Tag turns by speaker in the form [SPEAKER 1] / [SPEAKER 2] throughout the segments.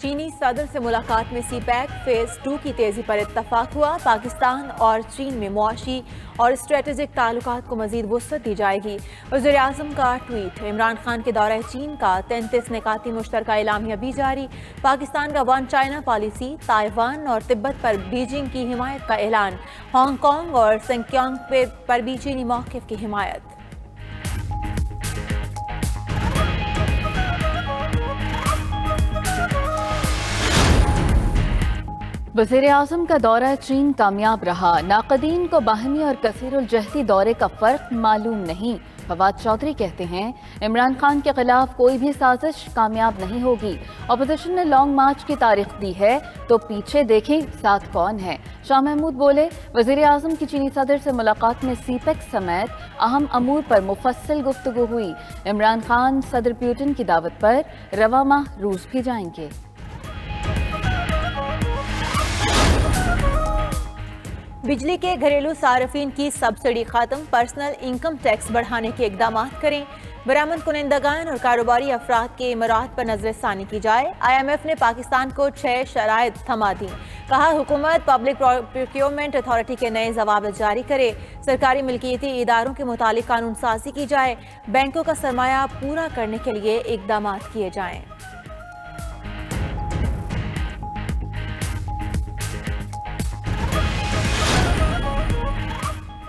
[SPEAKER 1] چینی صدر سے ملاقات میں سی پیک فیز 2 کی تیزی پر اتفاق ہوا۔ پاکستان اور چین میں معاشی اور اسٹریٹجک تعلقات کو مزید وسعت دی جائے گی۔ وزیراعظم کا ٹویٹ۔ عمران خان کے دورہ چین کا 33 نکاتی مشترکہ اعلامیہ بھی جاری۔ پاکستان کا ون چائنا پالیسی، تائیوان اور تبت پر بیجنگ کی حمایت کا اعلان۔ ہانگ کانگ اور سنکیانگ پر بھی چینی موقف کی حمایت۔
[SPEAKER 2] وزیراعظم کا دورہ چین کامیاب رہا۔ ناقدین کو باہمی اور کثیر الجہتی دورے کا فرق معلوم نہیں۔ فواد چودھری کہتے ہیں عمران خان کے خلاف کوئی بھی سازش کامیاب نہیں ہوگی۔ اپوزیشن نے لانگ مارچ کی تاریخ دی ہے تو پیچھے دیکھیں ساتھ کون ہے۔ شاہ محمود بولے وزیراعظم کی چینی صدر سے ملاقات میں سی پیک سمیت اہم امور پر مفصل گفتگو ہوئی۔ عمران خان صدر پیوٹن کی دعوت پر رواں ماہ روس بھی جائیں گے۔
[SPEAKER 1] بجلی کے گھریلو صارفین کی سبسڈی ختم، پرسنل انکم ٹیکس بڑھانے کے اقدامات کریں، برآمد کنندگان اور کاروباری افراد کے امورات پر نظر ثانی کی جائے۔ آئی ایم ایف نے پاکستان کو 6 شرائط تھما دیں، کہا حکومت پبلک پروکیورمنٹ اتھارٹی کے نئے ضوابط جاری کرے، سرکاری ملکیتی اداروں کے متعلق قانون سازی کی جائے، بینکوں کا سرمایہ پورا کرنے کے لیے اقدامات کیے جائیں۔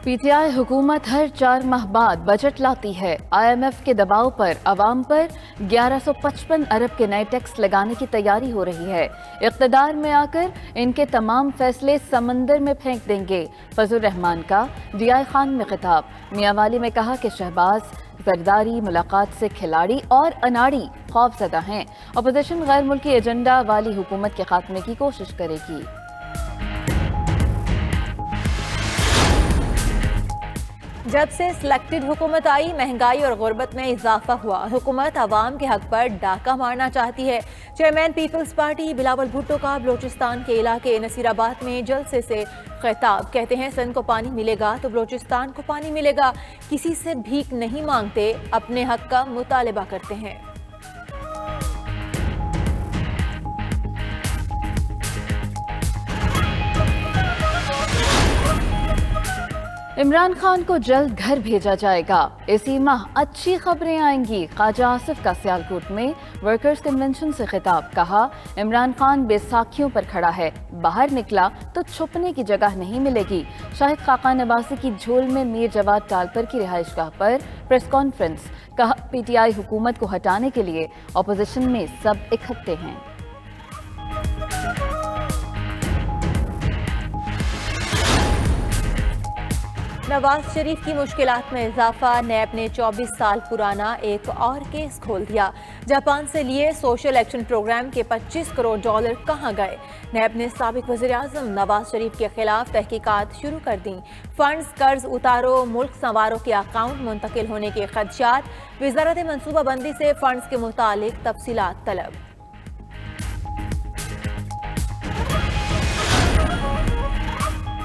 [SPEAKER 2] پی ٹی آئی حکومت ہر 4 ماہ بعد بجٹ لاتی ہے۔ آئی ایم ایف کے دباؤ پر عوام پر 1155 ارب کے نئے ٹیکس لگانے کی تیاری ہو رہی ہے۔ اقتدار میں آ کر ان کے تمام فیصلے سمندر میں پھینک دیں گے۔ فضل الرحمان کا ڈی آئی خان میں خطاب۔ میاں والی میں کہا کہ شہباز زرداری ملاقات سے کھلاڑی اور اناڑی خوف زدہ ہیں۔ اپوزیشن غیر ملکی ایجنڈا والی حکومت کے خاتمے کی کوشش کرے گی۔
[SPEAKER 1] جب سے سلیکٹڈ حکومت آئی مہنگائی اور غربت میں اضافہ ہوا۔ حکومت عوام کے حق پر ڈاکہ مارنا چاہتی ہے۔ Chairman Peoples Party Bilawal Bhutto کا بلوچستان کے علاقے نصیر آباد میں جلسے سے خطاب۔ کہتے ہیں سندھ کو پانی ملے گا تو بلوچستان کو پانی ملے گا، کسی سے بھیک نہیں مانگتے، اپنے حق کا مطالبہ کرتے ہیں۔
[SPEAKER 2] عمران خان کو جلد گھر بھیجا جائے گا، اسی ماہ اچھی خبریں آئیں گی۔ خواجہ آصف کا سیالکوٹ میں ورکرز کنونشن سے خطاب۔ کہا عمران خان بیساکھیوں پر کھڑا ہے، باہر نکلا تو چھپنے کی جگہ نہیں ملے گی۔ شاہد خاقان عباسی کی جھول میں میر جواد ٹالپر کی رہائش گاہ پر پریس کانفرنس۔ کہا پی ٹی آئی حکومت کو ہٹانے کے لیے اپوزیشن میں سب اکٹھے ہیں۔
[SPEAKER 1] نواز شریف کی مشکلات میں اضافہ، نیب نے 24 سال پرانا ایک اور کیس کھول دیا۔ جاپان سے لیے سوشل ایکشن پروگرام کے $25 کروڑ کہاں گئے؟ نیب نے سابق وزیراعظم نواز شریف کے خلاف تحقیقات شروع کر دیں۔ فنڈز قرض اتارو، ملک سنوارو کے اکاؤنٹ منتقل ہونے کے خدشات، وزارت منصوبہ بندی سے فنڈز کے متعلق تفصیلات طلب۔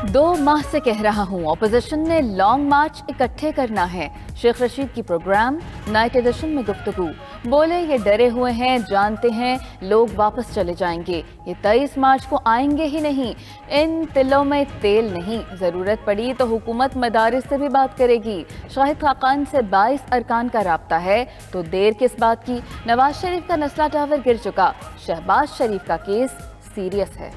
[SPEAKER 2] 2 ماہ سے کہہ رہا ہوں اپوزیشن نے لانگ مارچ اکٹھے کرنا ہے۔ شیخ رشید کی پروگرام نائٹ ایڈیشن میں گفتگو۔ بولے یہ ڈرے ہوئے ہیں، جانتے ہیں لوگ واپس چلے جائیں گے، یہ 23 مارچ کو آئیں گے ہی نہیں، ان تلوں میں تیل نہیں، ضرورت پڑی تو حکومت مدارس سے بھی بات کرے گی۔ شاہد خاقان سے 22 ارکان کا رابطہ ہے تو دیر کس بات کی؟ نواز شریف کا نسلہ ٹاور گر چکا، شہباز شریف کا کیس سیریس ہے۔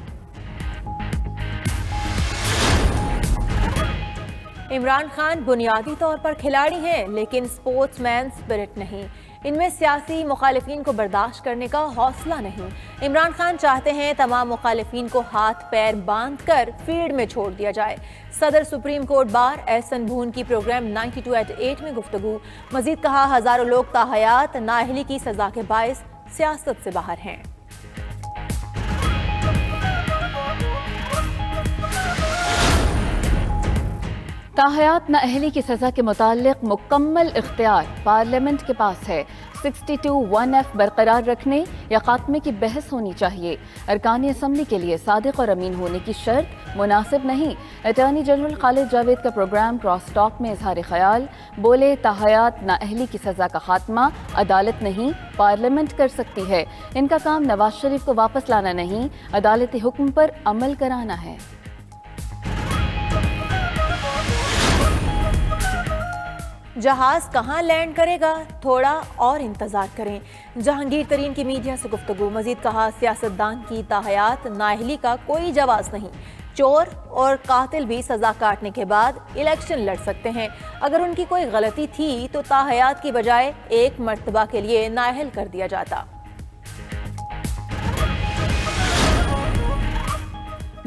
[SPEAKER 1] عمران خان بنیادی طور پر کھلاڑی ہیں لیکن سپورٹس مین سپرٹ نہیں، ان میں سیاسی مخالفین کو برداشت کرنے کا حوصلہ نہیں۔ عمران خان چاہتے ہیں تمام مخالفین کو ہاتھ پیر باندھ کر فیلڈ میں چھوڑ دیا جائے۔ صدر سپریم کورٹ بار احسن بھون کی پروگرام 92@8 میں گفتگو۔ مزید کہا ہزاروں لوگ تاحیات نااہلی کی سزا کے باعث سیاست سے باہر ہیں۔
[SPEAKER 2] تاحیات نااہلی کی سزا کے متعلق مکمل اختیار پارلیمنٹ کے پاس ہے۔ 62(1)(f) برقرار رکھنے یا خاتمے کی بحث ہونی چاہیے۔ ارکان اسمبلی کے لیے صادق اور امین ہونے کی شرط مناسب نہیں۔ اٹارنی جنرل خالد جاوید کا پروگرام کراس ٹاک میں اظہار خیال، بولے تاحیات نااہلی کی سزا کا خاتمہ عدالت نہیں پارلیمنٹ کر سکتی ہے۔ ان کا کام نواز شریف کو واپس لانا نہیں، عدالتی حکم پر عمل کرانا ہے۔
[SPEAKER 1] جہاز کہاں لینڈ کرے گا، تھوڑا اور انتظار کریں۔ جہانگیر ترین کی میڈیا سے گفتگو، مزید کہا سیاستدان کی تاحیات نااہلی کا کوئی جواز نہیں۔ چور اور قاتل بھی سزا کاٹنے کے بعد الیکشن لڑ سکتے ہیں۔ اگر ان کی کوئی غلطی تھی تو تاحیات کی بجائے ایک مرتبہ کے لیے نااہل کر دیا جاتا۔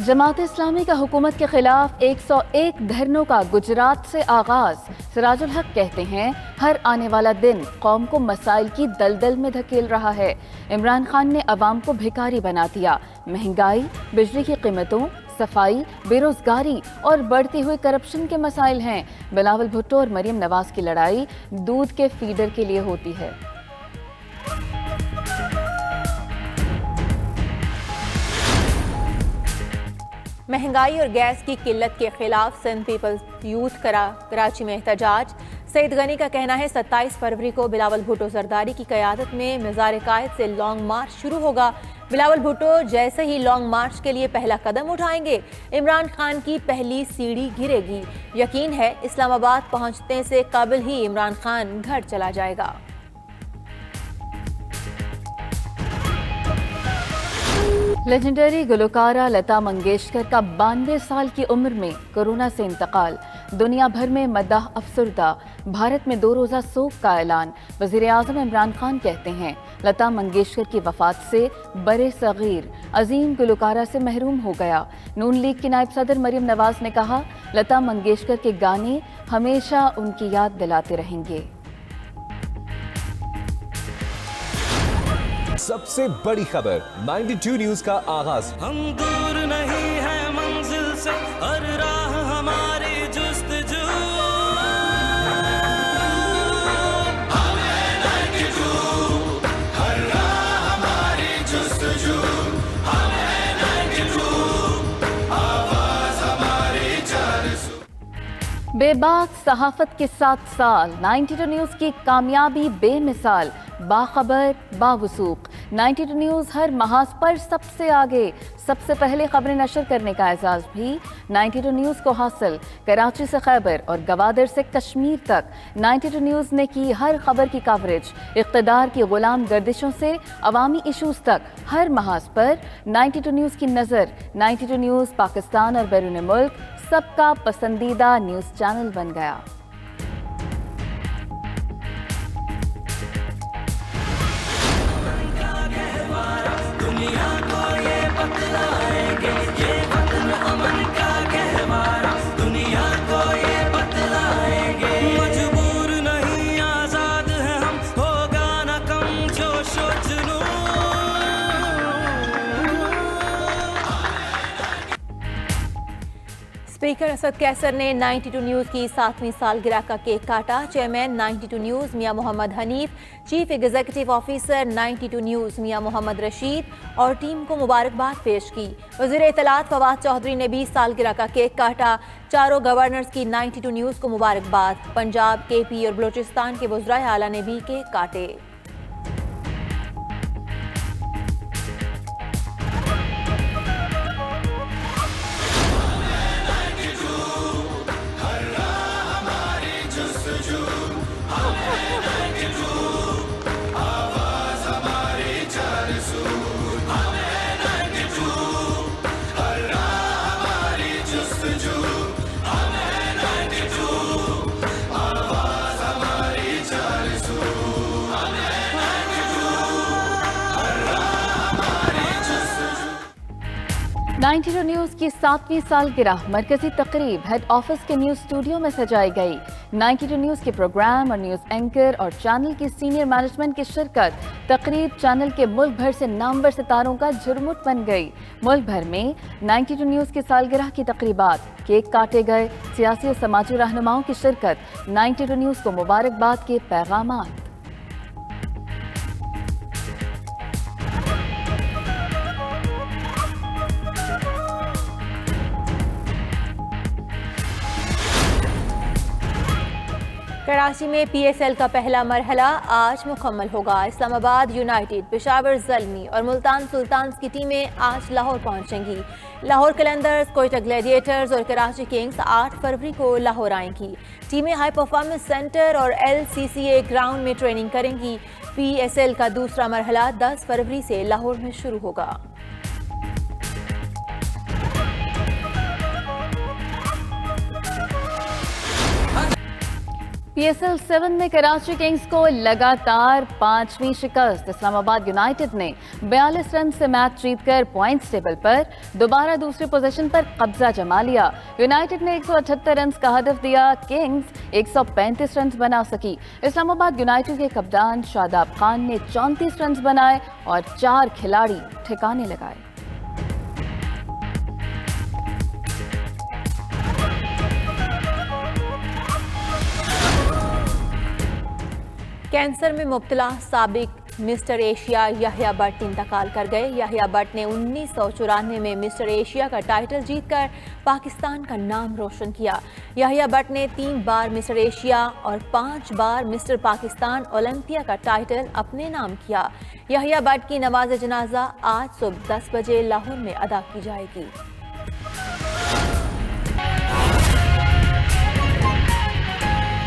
[SPEAKER 2] جماعت اسلامی کا حکومت کے خلاف 101 دھرنوں کا گجرات سے آغاز۔ سراج الحق کہتے ہیں ہر آنے والا دن قوم کو مسائل کی دلدل میں دھکیل رہا ہے۔ عمران خان نے عوام کو بھکاری بنا دیا۔ مہنگائی، بجلی کی قیمتوں، صفائی، بے روزگاری اور بڑھتی ہوئی کرپشن کے مسائل ہیں۔ بلاول بھٹو اور مریم نواز کی لڑائی دودھ کے فیڈر کے لیے ہوتی ہے۔
[SPEAKER 1] مہنگائی اور گیس کی قلت کے خلاف سندھ پیپلز یوتھ کراچی میں احتجاج۔ سعید غنی کا کہنا ہے 27 فروری کو بلاول بھٹو زرداری کی قیادت میں مزار قائد سے لانگ مارچ شروع ہوگا۔ بلاول بھٹو جیسے ہی لانگ مارچ کے لیے پہلا قدم اٹھائیں گے، عمران خان کی پہلی سیڑھی گرے گی۔ یقین ہے اسلام آباد پہنچنے سے قبل ہی عمران خان گھر چلا جائے گا۔
[SPEAKER 2] لیجنڈری گلوکارہ لتا منگیشکر کا 92 سال کی عمر میں کورونا سے انتقال۔ دنیا بھر میں مداح افسردہ، بھارت میں 2 روزہ سوگ کا اعلان۔ وزیر اعظم عمران خان کہتے ہیں لتا منگیشکر کی وفات سے برے صغیر عظیم گلوکارہ سے محروم ہو گیا۔ نون لیگ کی نائب صدر مریم نواز نے کہا لتا منگیشکر کے گانے ہمیشہ ان کی یاد دلاتے رہیں گے۔
[SPEAKER 3] سب سے بڑی خبر 92 نیوز کا آغاز۔
[SPEAKER 4] ہم دور نہیں ہیں منزل سے، ہر راہ ہماری جستجو۔ ہم ہیں 92، ہر راہ ہماری جستجو۔ ہم ہیں 92، آواز ہماری چارسو۔
[SPEAKER 2] بے باک صحافت کے 7 سال، 92 نیوز کی کامیابی بے مثال، باخبر باوثوق۔ 92 نیوز ہر محاذ پر سب سے آگے، سب سے پہلے خبریں نشر کرنے کا اعزاز بھی 92 نیوز کو حاصل۔ کراچی سے خیبر اور گوادر سے کشمیر تک 92 نیوز نے کی ہر خبر کی کوریج۔ اقتدار کی غلام گردشوں سے عوامی ایشوز تک ہر محاذ پر 92 نیوز کی نظر۔ 92 نیوز پاکستان اور بیرون ملک سب کا پسندیدہ نیوز چینل بن گیا۔
[SPEAKER 4] دنیا کو یہ بتلائیں گے، یہ وطن امن کا گہوارہ، دنیا کو یہ بتلائیں گے۔ مجبور نہیں آزاد ہیں ہم، ہوگا نہ کم جوش و جنون۔
[SPEAKER 1] اسپیکر اسد کیسر نے 92 نیوز کی 7ویں سالگرہ کا کیک کاٹا۔ Chairman 92 news Mian Muhammad Hanif, chief executive officer 92 news Mian Muhammad Rashid اور ٹیم کو مبارکباد پیش کی۔ وزیر اطلاعات فواد چودھری نے بھی سالگرہ کا کیک کاٹا۔ چاروں گورنرز کی 92 نیوز کو مبارکباد۔ پنجاب، کے پی اور بلوچستان کے وزرائے اعلیٰ نے بھی کیک کاٹے۔
[SPEAKER 2] نائنٹی ٹو نیوز کی 7ویں سالگرہ مرکزی تقریب ہیڈ آفس کے نیوز اسٹوڈیو میں سجائی گئی۔ 92 نیوز کے پروگرام اور نیوز اینکر اور چینل کی سینئر مینجمنٹ کی شرکت تقریب چینل کے ملک بھر سے نامور ستاروں کا جھرمٹ بن گئی۔ ملک بھر میں 92 نیوز کی سالگرہ کی تقریبات، کیک کاٹے گئے، سیاسی اور سماجی رہنماؤں کی شرکت، 92 نیوز کو مبارکباد کے پیغامات۔
[SPEAKER 1] کراچی میں پی ایس ایل کا پہلا مرحلہ آج مکمل ہوگا۔ اسلام آباد یونائیٹڈ، پشاور زلمی اور ملتان سلطانز کی ٹیمیں آج لاہور پہنچیں گی۔ لاہور قلندرز، کوئٹہ گلیڈیٹرز اور کراچی کنگز 8 فروری کو لاہور آئیں گی۔ ٹیمیں ہائی پرفارمنس سینٹر اور L C C A ground میں ٹریننگ کریں گی۔ پی ایس ایل کا دوسرا مرحلہ 10 فروری سے لاہور میں شروع ہوگا۔
[SPEAKER 2] پی ایس ایل 7 میں کراچی کنگز کو لگاتار 5ویں شکست۔ اسلام آباد یونائیٹڈ نے 42 رن سے میچ جیت کر پوائنٹس ٹیبل پر دوبارہ دوسری پوزیشن پر قبضہ جما لیا۔ یونائیٹڈ نے 178 رنز کا ہدف دیا، کنگز 135 رنز بنا سکی۔ اسلام آباد یونائیٹڈ کے کپتان شاداب خان نے 34 رنز بنائے اور 4 کھلاڑی ٹھکانے لگائے۔
[SPEAKER 1] کینسر میں مبتلا سابق مسٹر ایشیا یحییٰ بٹ انتقال کر گئے۔ یحییٰ بٹ نے 1994 میں مسٹر ایشیا کا ٹائٹل جیت کر پاکستان کا نام روشن کیا۔ یحییٰ بٹ نے 3 بار مسٹر ایشیا اور 5 بار مسٹر پاکستان اولمپیا کا ٹائٹل اپنے نام کیا۔ یحییٰ بٹ کی نماز جنازہ آج صبح 10 بجے لاہور میں ادا کی جائے گی۔